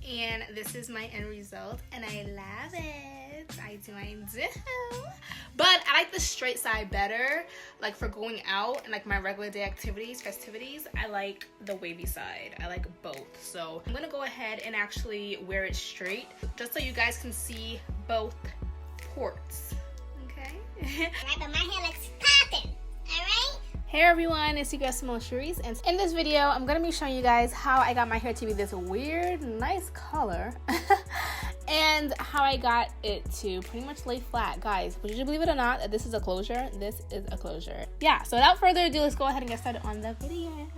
and this is my end result, and I love it. I do. But I like the straight side better, like for going out and like my regular day activities, festivities. I like the wavy side. I like both. So I'm gonna go ahead and actually wear it straight, just so you guys can see both ports. Okay. Right, but my hair looks popping. All right. Hey everyone, it's your girl Simone, SHARICE, and in this video I'm gonna be showing you guys how I got my hair to be this weird, nice color, and how I got it to pretty much lay flat. Guys, would you believe it or not that this is a closure? This is a closure. Yeah, so without further ado, let's go ahead and get started on the video.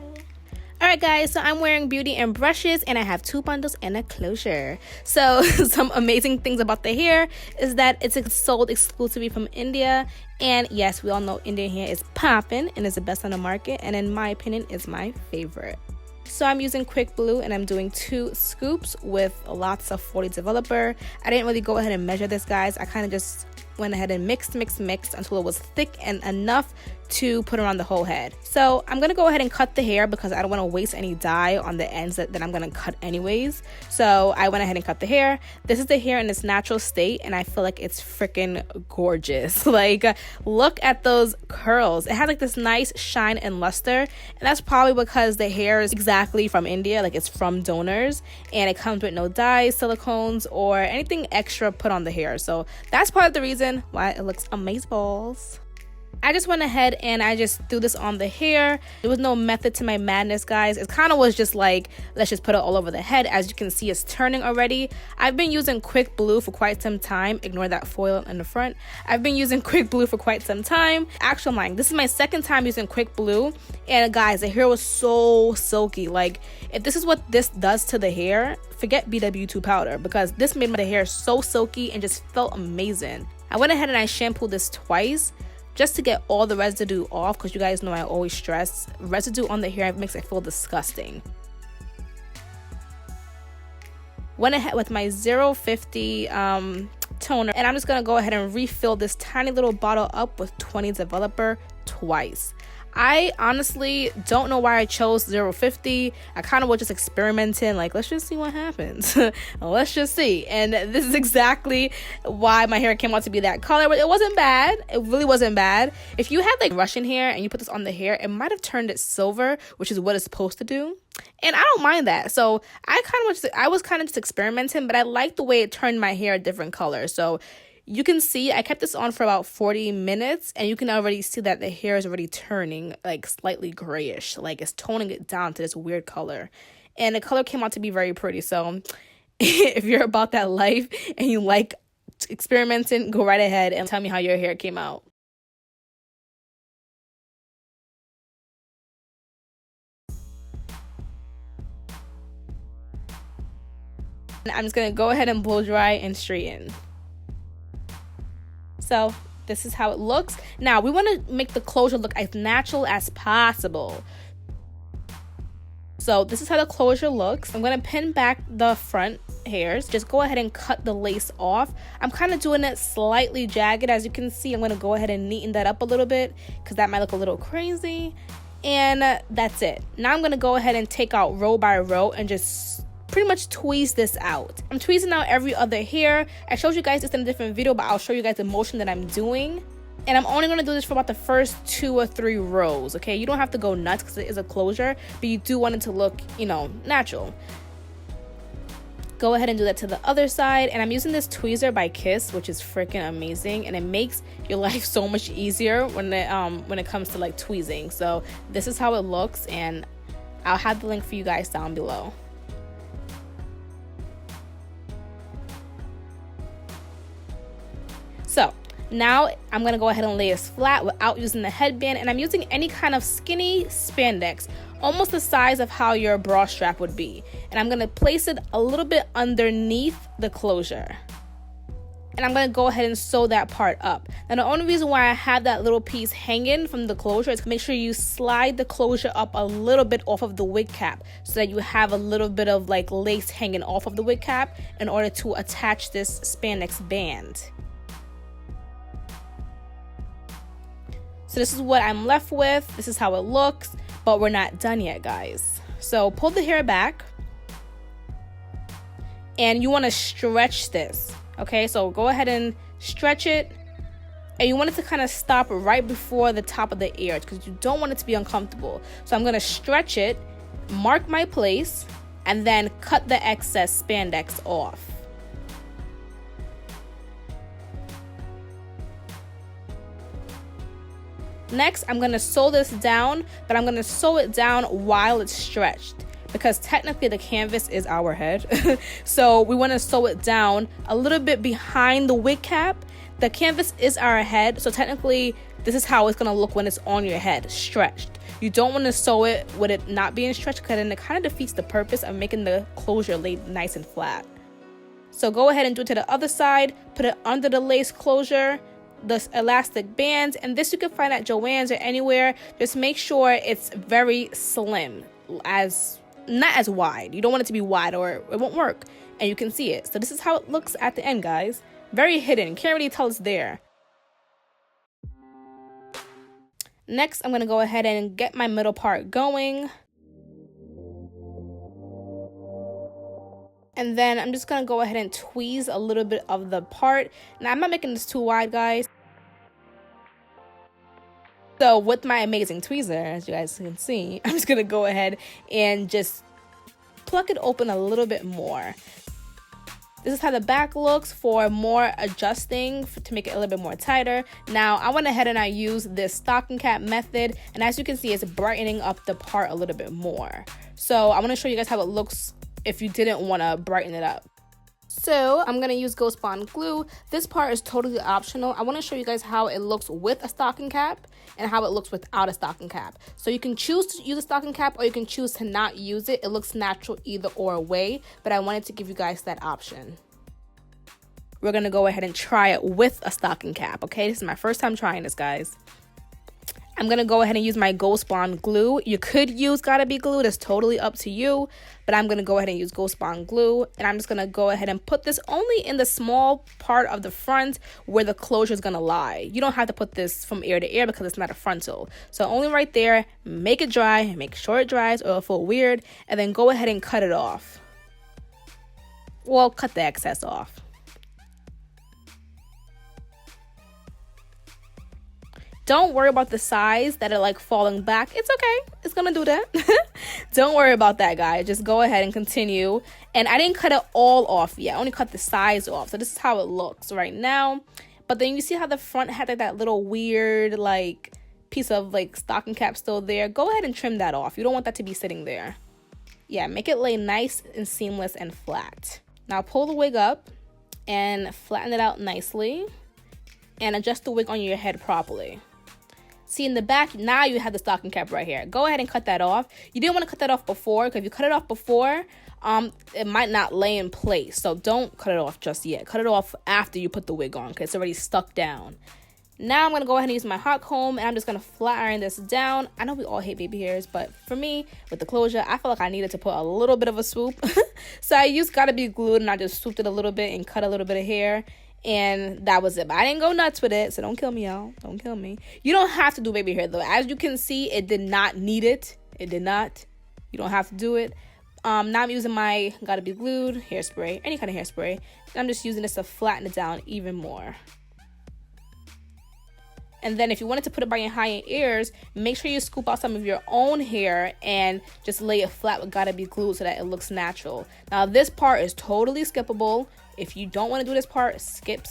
Alright guys, so I'm wearing Beautynbrushes and I have 2 bundles and a closure. So some amazing things about the hair is that it's sold exclusively from India, and yes, we all know Indian hair is poppin' and is the best on the market, and in my opinion is my favorite. So I'm using Quick Blue and I'm doing 2 scoops with lots of 40 developer. I didn't really go ahead and measure this, guys. I kind of just went ahead and mixed until it was thick and enough to put around the whole head. So I'm gonna go ahead and cut the hair because I don't want to waste any dye on the ends that I'm gonna cut anyways. So I went ahead and cut the hair. This is the hair in its natural state, and I feel like it's freaking gorgeous. Like, look at those curls. It has like this nice shine and luster, and that's probably because the hair is exactly from India, like it's from donors, and it comes with no dyes, silicones, or anything extra put on the hair. So that's part of the reason why it looks amazeballs. I just went ahead and I just threw this on the hair. There was no method to my madness, guys. It kind of was just like, let's just put it all over the head. As you can see, it's turning already. I've been using Quick Blue for quite some time. Ignore that foil in the front. I've been using Quick Blue for quite some time. Actually, I'm lying. This is my 2nd time using Quick Blue. And guys, the hair was so silky. Like, if this is what this does to the hair, forget BW2 powder, because this made my hair so silky and just felt amazing. I went ahead and I shampooed this twice, just to get all the residue off, because you guys know I always stress residue on the hair makes it feel disgusting. Went ahead with my 050 toner, and I'm just gonna go ahead and refill this tiny little bottle up with 20 developer twice. I honestly don't know why I chose 050. I kind of was just experimenting, like, let's just see what happens. Let's just see. And this is exactly why my hair came out to be that color. But it wasn't bad. It really wasn't bad. If you had like Russian hair and you put this on the hair, it might have turned it silver, which is what it's supposed to do. And I don't mind that. So I was kind of just experimenting, but I like the way it turned my hair a different color. So you can see I kept this on for about 40 minutes, and you can already see that the hair is already turning like slightly grayish, like it's toning it down to this weird color, and the color came out to be very pretty. So if you're about that life and you like experimenting, go right ahead and tell me how your hair came out. I'm just gonna go ahead and blow dry and straighten. So this is how it looks. Now we want to make the closure look as natural as possible. So this is how the closure looks. I'm going to pin back the front hairs. Just go ahead and cut the lace off. I'm kind of doing it slightly jagged. As you can see, I'm going to go ahead and neaten that up a little bit because that might look a little crazy. And that's it. Now I'm going to go ahead and take out row by row and just pretty much tweeze this out. I'm tweezing out every other hair. I showed you guys this in a different video, but I'll show you guys the motion that I'm doing. And I'm only going to do this for about the first 2 or 3 rows, okay? You don't have to go nuts because it is a closure, but you do want it to look, you know, natural. Go ahead and do that to the other side. And I'm using this tweezer by Kiss, which is freaking amazing, and it makes your life so much easier when it comes to like tweezing. So this is how it looks, and I'll have the link for you guys down below. So now I'm going to go ahead and lay this flat without using the headband, and I'm using any kind of skinny spandex, almost the size of how your bra strap would be. And I'm going to place it a little bit underneath the closure. And I'm going to go ahead and sew that part up. Now the only reason why I have that little piece hanging from the closure is to make sure you slide the closure up a little bit off of the wig cap so that you have a little bit of like lace hanging off of the wig cap in order to attach this spandex band. So this is what I'm left with. This is how it looks, but we're not done yet, guys. So pull the hair back. and you want to stretch this. Okay, so go ahead and stretch it, and you want it to kind of stop right before the top of the ear because you don't want it to be uncomfortable. So I'm going to stretch it, mark my place, and then cut the excess spandex off. Next, I'm going to sew this down, but I'm going to sew it down while it's stretched because technically the canvas is our head. So we want to sew it down a little bit behind the wig cap. The canvas is our head, so technically this is how it's going to look when it's on your head, stretched. You don't want to sew it with it not being stretched because then it kind of defeats the purpose of making the closure lay nice and flat. So go ahead and do it to the other side, put it under the lace closure, the elastic bands, and this you can find at Joann's or anywhere. Just make sure it's very slim, not as wide. You don't want it to be wide or it won't work, and you can see it. So this is how it looks at the end, guys. Very hidden, can't really tell it's there. Next, I'm going to go ahead and get my middle part going. And then I'm just going to go ahead and tweeze a little bit of the part. Now, I'm not making this too wide, guys. So with my amazing tweezer, as you guys can see, I'm just going to go ahead and just pluck it open a little bit more. This is how the back looks for more adjusting to make it a little bit more tighter. Now, I went ahead and I used this stocking cap method. And as you can see, it's brightening up the part a little bit more. So I want to show you guys how it looks if you didn't want to brighten it up. So I'm going to use Ghost Bond glue. This part is totally optional. I want to show you guys how it looks with a stocking cap and how it looks without a stocking cap. So you can choose to use a stocking cap or you can choose to not use it. It looks natural either or way, but I wanted to give you guys that option. We're going to go ahead and try it with a stocking cap, okay? This is my first time trying this, guys. I'm going to go ahead and use my Ghost Bond glue. You could use Gotta Be glue. That's totally up to you. But I'm going to go ahead and use Ghost Bond glue. And I'm just going to go ahead and put this only in the small part of the front where the closure is going to lie. You don't have to put this from ear to ear because it's not a frontal. So only right there. Make it dry. Make sure it dries or it'll feel weird. And then go ahead and cut it off. Well, cut the excess off. Don't worry about the sides that are like falling back. It's okay. It's gonna do that. Don't worry about that, guys. Just go ahead and continue. And I didn't cut it all off yet. I only cut the sides off. So this is how it looks right now. But then you see how the front had like that little weird like piece of like stocking cap still there. Go ahead and trim that off. You don't want that to be sitting there. Yeah, make it lay nice and seamless and flat. Now pull the wig up and flatten it out nicely. And adjust the wig on your head properly. See, in the back, now you have the stocking cap right here. Go ahead and cut that off. You didn't want to cut that off before, because if you cut it off before, it might not lay in place. So don't cut it off just yet. Cut it off after you put the wig on, because it's already stuck down. Now I'm going to go ahead and use my hot comb, and I'm just going to flat iron this down. I know we all hate baby hairs, but for me, with the closure, I feel like I needed to put a little bit of a swoop. So I used Gotta Be glued, and I just swooped it a little bit and cut a little bit of hair. And that was it. But I didn't go nuts with it, so don't kill me, y'all. Don't kill me. You don't have to do baby hair, though. As you can see, it did not need it. It did not. You don't have to do it. Now I'm using my Gotta Be glued hairspray, any kind of hairspray. I'm just using this to flatten it down even more. And then if you wanted to put it behind your ears, make sure you scoop out some of your own hair and just lay it flat with Gotta Be glued so that it looks natural. Now this part is totally skippable. If you don't want to do this part, skip.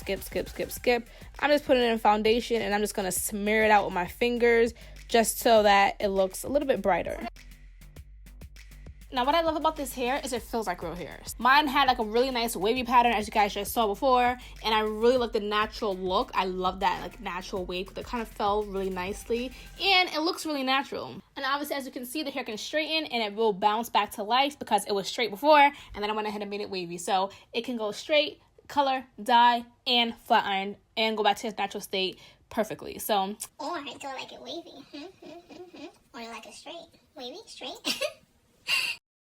I'm just putting it in foundation and I'm just going to smear it out with my fingers just so that it looks a little bit brighter. Now what I love about this hair is it feels like real hairs. Mine had like a really nice wavy pattern, as you guys just saw before, and I really like the natural look. I love that like natural wave that kind of fell really nicely and it looks really natural. And obviously, as you can see, the hair can straighten and it will bounce back to life because it was straight before, and then I went ahead and made it wavy. So it can go straight, color, dye, and flat iron and go back to its natural state perfectly. So, or do I like it wavy? Or like it straight? Wavy, straight?